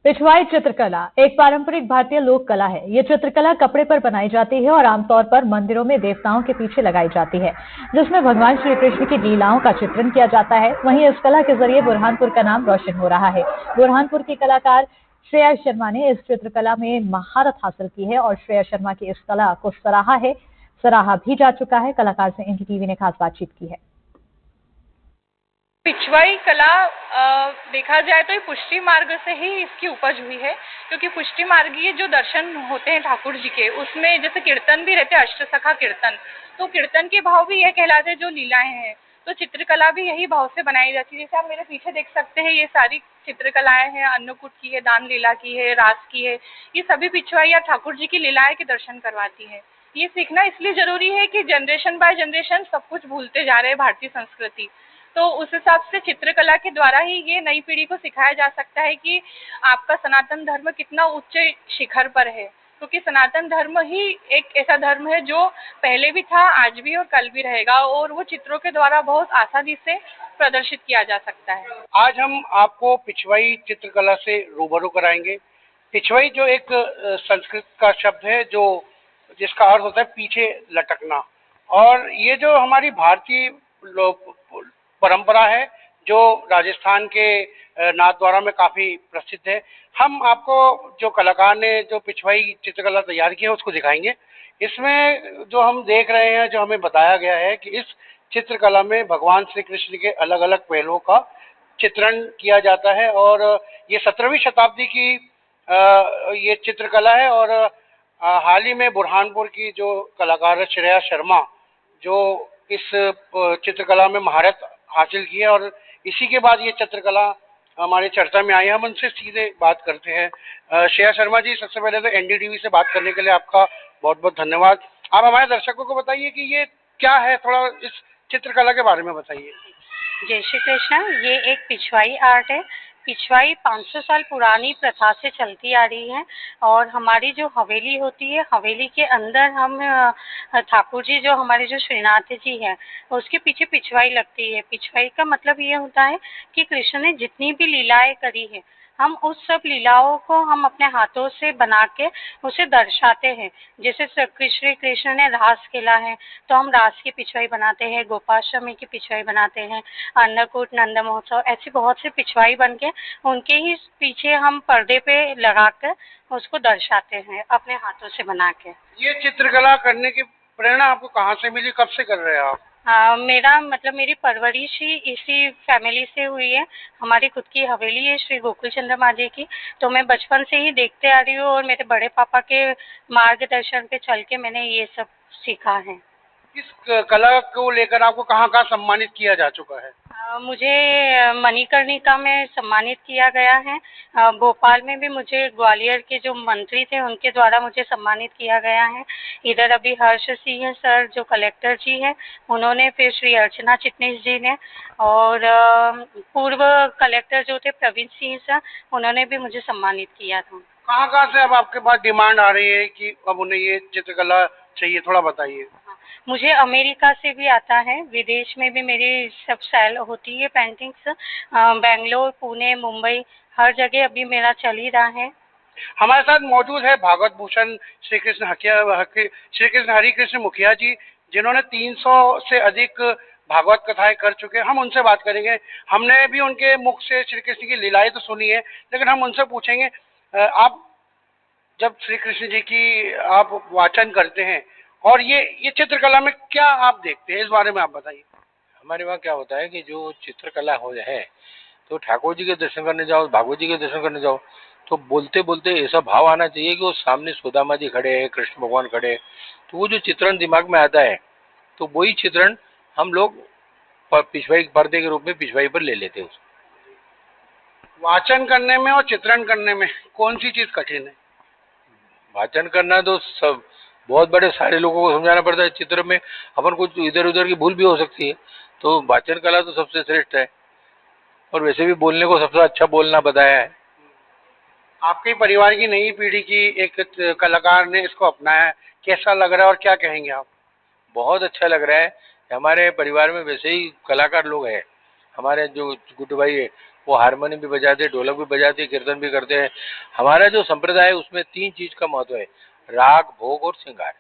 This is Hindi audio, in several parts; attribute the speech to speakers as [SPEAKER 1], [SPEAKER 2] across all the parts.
[SPEAKER 1] पिछवाई चित्रकला एक पारंपरिक भारतीय लोक कला है। ये चित्रकला कपड़े पर बनाई जाती है और आमतौर पर मंदिरों में देवताओं के पीछे लगाई जाती है, जिसमें भगवान श्री कृष्ण की लीलाओं का चित्रण किया जाता है। वहीं इस कला के जरिए बुरहानपुर का नाम रोशन हो रहा है। बुरहानपुर की कलाकार श्रेया शर्मा ने इस चित्रकला में महारत हासिल की है और श्रेया शर्मा की इस कला को सराहा भी जा चुका है। कलाकार से एनडीटीवी ने खास बातचीत की है।
[SPEAKER 2] पिछवाई कला देखा जाए तो ये पुष्टि मार्ग से ही इसकी उपज हुई है, क्योंकि पुष्टि मार्गीय जो दर्शन होते हैं ठाकुर जी के, उसमें जैसे कीर्तन भी रहते हैं, अष्टसखा कीर्तन, तो कीर्तन के भाव भी यह कहलाते हैं जो लीलाएं हैं। तो चित्रकला भी यही भाव से बनाई जाती है। जैसे आप मेरे पीछे देख सकते हैं, ये सारी चित्रकलाएं हैं, अन्नकूट की है, दान लीला की है, रास की है। ये सभी पिछवाई या ठाकुर जी की लीलाएं के दर्शन करवाती है। ये सीखना इसलिए जरूरी है कि जनरेशन बाय जनरेशन सब कुछ भूलते जा रहे हैं भारतीय संस्कृति। तो उस हिसाब से चित्रकला के द्वारा ही ये नई पीढ़ी को सिखाया जा सकता है कि आपका सनातन धर्म कितना उच्च शिखर पर है, क्योंकि सनातन धर्म ही एक ऐसा धर्म है जो पहले भी था, आज भी और कल भी रहेगा, और वो चित्रों के द्वारा बहुत आसानी से प्रदर्शित किया जा सकता है।
[SPEAKER 3] आज हम आपको पिछवाई चित्रकला से रूबरू कराएंगे। पिछवाई जो एक संस्कृत का शब्द है जो जिसका अर्थ होता है पीछे लटकना, और ये जो हमारी भारतीय परंपरा है जो राजस्थान के नाथद्वारा में काफी प्रसिद्ध है। हम आपको जो कलाकार ने जो पिछवाई चित्रकला तैयार की है उसको दिखाएंगे। इसमें जो हम देख रहे हैं, जो हमें बताया गया है कि इस चित्रकला में भगवान श्री कृष्ण के अलग अलग पहलुओं का चित्रण किया जाता है, और ये 17वीं शताब्दी की ये चित्रकला है। और हाल ही में बुरहानपुर की जो कलाकार है श्रेया शर्मा, जो इस चित्रकला में महारत हासिल की है, और इसी के बाद ये चित्रकला हमारे चर्चा में आई है। हम उनसे सीधे बात करते हैं। श्रेया शर्मा जी, सबसे पहले तो एनडीटीवी से बात करने के लिए आपका बहुत बहुत धन्यवाद। आप हमारे दर्शकों को बताइए कि ये क्या है, थोड़ा इस चित्रकला के बारे में बताइए।
[SPEAKER 4] जय श्री कृष्ण। ये एक पिछवाई आर्ट है। पिछवाई 500 साल पुरानी प्रथा से चलती आ रही है, और हमारी जो हवेली होती है, हवेली के अंदर हम ठाकुर जी जो हमारे जो श्रीनाथ जी हैं, उसके पीछे पिछवाई लगती है। पिछवाई का मतलब ये होता है कि कृष्ण ने जितनी भी लीलाएं करी है, हम उस सब लीलाओं को हम अपने हाथों से बना के उसे दर्शाते हैं। जैसे श्री कृष्ण ने रास खेला है तो हम रास की पिछवाई बनाते हैं, गोपाष्टमी की पिछवाई बनाते हैं, अन्नकूट, नंद महोत्सव, ऐसी बहुत सी पिछवाई बन के उनके ही पीछे हम पर्दे पे लगाकर उसको दर्शाते हैं अपने हाथों से बना के।
[SPEAKER 3] ये चित्रकला करने की प्रेरणा आपको कहाँ से मिली, कब से कर रहे हैं आप?
[SPEAKER 4] मेरा मतलब मेरी परवरिश ही इसी फैमिली से हुई है। हमारी खुद की हवेली है श्री गोकुल चंद्र माँ जी की, तो मैं बचपन से ही देखते आ रही हूँ, और मेरे बड़े पापा के मार्गदर्शन पे चल के मैंने ये सब सीखा है।
[SPEAKER 3] इस कला को लेकर आपको कहाँ कहाँ सम्मानित किया जा चुका है?
[SPEAKER 4] मुझे मणिकर्णिका में सम्मानित किया गया है। भोपाल में भी मुझे ग्वालियर के जो मंत्री थे उनके द्वारा मुझे सम्मानित किया गया है। इधर अभी हर्ष सिंह सर जो कलेक्टर जी हैं उन्होंने, फिर श्री अर्चना चिटनीस जी ने, और पूर्व कलेक्टर जो थे प्रवीण सिंह सर, उन्होंने भी मुझे सम्मानित किया था।
[SPEAKER 3] कहाँ कहाँ से अब आपके पास डिमांड आ रही है कि अब उन्हें ये चित्रकला चाहिए, थोड़ा बताइए।
[SPEAKER 4] मुझे अमेरिका से भी आता है, विदेश में भी मेरी सब सेल होती है पेंटिंग्स। बेंगलोर, पुणे, मुंबई, हर जगह अभी मेरा चल ही रहा है।
[SPEAKER 3] हमारे साथ मौजूद है भागवत भूषण श्री कृष्ण हरि कृष्ण मुखिया जी, जिन्होंने 300 से अधिक भागवत कथाएं कर चुके हैं। हम उनसे बात करेंगे। हमने भी उनके मुख से श्री कृष्ण की लीलाएं तो सुनी है, लेकिन हम उनसे पूछेंगे, आप जब श्री कृष्ण जी की आप वाचन करते हैं और ये चित्रकला में क्या आप देखते हैं, इस बारे में आप बताइए।
[SPEAKER 5] हमारे वहाँ क्या होता है कि जो चित्रकला हो है, तो ठाकुर जी के दर्शन करने जाओ, भागवत जी के दर्शन करने जाओ, तो बोलते बोलते ऐसा भाव आना चाहिए कि वो सामने सुदामा जी खड़े हैं, कृष्ण भगवान खड़े हैं, तो वो जो चित्रण दिमाग में आता है, तो वही चित्रण हम लोग पिछवाई पर्दे के रूप में पिछवाई पर ले लेते हैं उसको।
[SPEAKER 3] वाचन करने में और चित्रण करने में कौन सी चीज कठिन है?
[SPEAKER 5] वाचन करना तो सब बहुत बड़े सारे लोगों को समझाना पड़ता है। चित्र में अपन कुछ इधर उधर की भूल भी हो सकती है, तो वाचन कला तो सबसे श्रेष्ठ है, और वैसे भी बोलने को सबसे अच्छा बोलना बताया है।
[SPEAKER 3] आपके परिवार की नई पीढ़ी की एक कलाकार ने इसको अपनाया है, कैसा लग रहा है और क्या कहेंगे आप?
[SPEAKER 5] बहुत अच्छा लग रहा है। हमारे परिवार में वैसे ही कलाकार लोग हैं। हमारे जो गुड्डू भाई है वो हारमोनियम भी बजाते, ढोलक भी बजाते, कीर्तन भी करते हैं। हमारा जो संप्रदाय है उसमें 3 चीज का महत्व है, राग, भोग और श्रृंगार।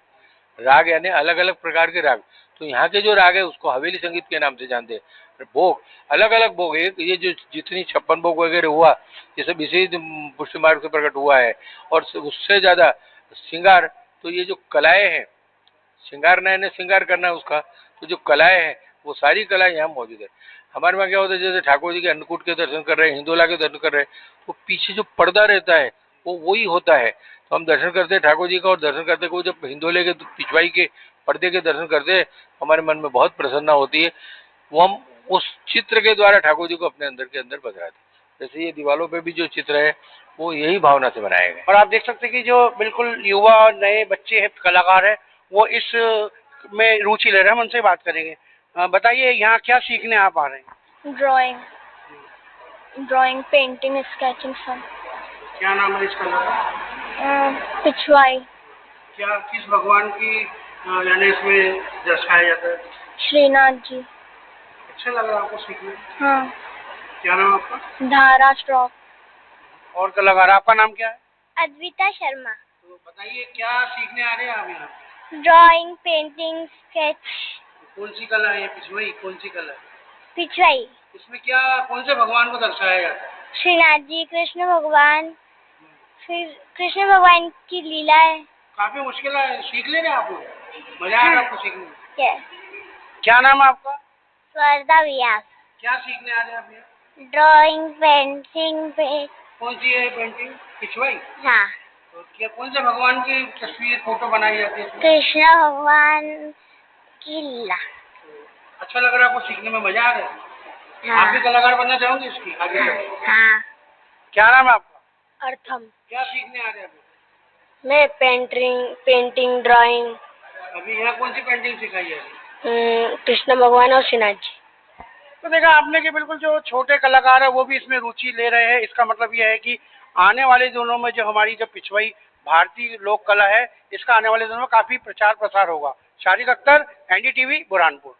[SPEAKER 5] राग यानी अलग अलग प्रकार के राग। तो यहाँ के जो राग है उसको हवेली संगीत के नाम से जानते हैं। भोग, अलग अलग भोग, एक ये जो जितनी 56 भोग वगैरह हुआ ये सब इसी पुष्टि मार्ग से प्रकट हुआ है। और उससे ज्यादा श्रृंगार, तो ये जो कलाएं हैं, श्रृंगार नए नए श्रृंगार करना है उसका, तो जो कलाएं हैं वो सारी कलाएं यहाँ मौजूद है। हमारे वहाँ क्या होता है, जैसे ठाकुर जी के अन्नकूट के दर्शन कर रहे हैं, हिंदोला के दर्शन कर रहे हैं, तो पीछे जो पर्दा रहता है वो वही होता है। तो हम दर्शन करते हैं ठाकुर जी का, और दर्शन करते को जब हिंदोले के पिछवाई के पर्दे के दर्शन करते हैं हमारे मन में बहुत प्रसन्नता होती है। वो हम उस चित्र के द्वारा ठाकुर जी को अपने अंदर के अंदर बसराते हैं। जैसे ये दीवारों पे भी जो चित्र है वो यही भावना से बनाए गए।
[SPEAKER 3] और आप देख सकते हैं कि जो बिल्कुल युवा और नए बच्चे हैं, कलाकार हैं, वो इस में रुचि ले रहे हैं। हम उनसे बात करेंगे। बताइए यहाँ क्या सीखने आप आ रहे हैं?
[SPEAKER 6] ड्राइंग, पेंटिंग, स्केचिंग सब।
[SPEAKER 3] क्या नाम है इस कला का?
[SPEAKER 6] पिछवाई।
[SPEAKER 3] क्या किस भगवान की यानी इसमें दर्शाया जाता है?
[SPEAKER 6] श्रीनाथ जी।
[SPEAKER 3] अच्छा लग रहा है आपको सीखने?
[SPEAKER 6] हाँ।
[SPEAKER 3] क्या नाम आपका?
[SPEAKER 6] धारा श्रॉफ।
[SPEAKER 3] और कलाकार, आपका नाम क्या है?
[SPEAKER 6] अद्विता शर्मा।
[SPEAKER 3] तो बताइए क्या सीखने आ रहे हैं आप यहाँ?
[SPEAKER 6] Drawing, painting, sketch.
[SPEAKER 3] कौन सी कला है? पिछवाई कौन सी कला है?
[SPEAKER 6] पिछवाई।
[SPEAKER 3] इसमें क्या कौन से भगवान को दर्शाया जाता है?
[SPEAKER 6] श्रीनाथ जी, कृष्ण भगवान, फिर कृष्ण भगवान की लीला है।
[SPEAKER 3] काफी मुश्किल है, सीख ले रहे आप लोग? मजा आ रहा है आपको सीखने में?
[SPEAKER 6] Yes।
[SPEAKER 3] क्या नाम है आपका?
[SPEAKER 6] स्वर्धा व्यास।
[SPEAKER 3] क्या सीखने आ रहे हैं आप यहाँ?
[SPEAKER 6] ड्राइंग, पेंटिंग,
[SPEAKER 3] कौन सी है पेंटिंग? पिछवाई?
[SPEAKER 6] हाँ।
[SPEAKER 3] तो क्या कौन से भगवान की तस्वीर फोटो बनाई जाती है इसमें?
[SPEAKER 6] कृष्ण भगवान की लीला।
[SPEAKER 3] अच्छा लग रहा है आपको सीखने में? मजा आ रहा है?
[SPEAKER 6] हाँ।
[SPEAKER 3] आप भी कलाकार बनना चाहोगे इसकी आगे चल?
[SPEAKER 6] हाँ।
[SPEAKER 3] क्या नाम है आपका?
[SPEAKER 6] अर्थम।
[SPEAKER 3] क्या सीखने आ रहे हैं अभी?
[SPEAKER 6] मैं पेंटिंग, ड्राइंग।
[SPEAKER 3] अभी यहाँ कौन सी पेंटिंग सिखाई है?
[SPEAKER 6] कृष्ण भगवान और श्रीनाथ जी।
[SPEAKER 3] तो देखा आपने कि बिल्कुल जो छोटे कलाकार है वो भी इसमें रुचि ले रहे हैं। इसका मतलब यह है कि आने वाले दिनों में जो हमारी जो पिछवाई भारतीय लोक कला है, इसका आने वाले दिनों में काफी प्रचार प्रसार होगा। शारिक अख्तर, NDTV, बुरहानपुर।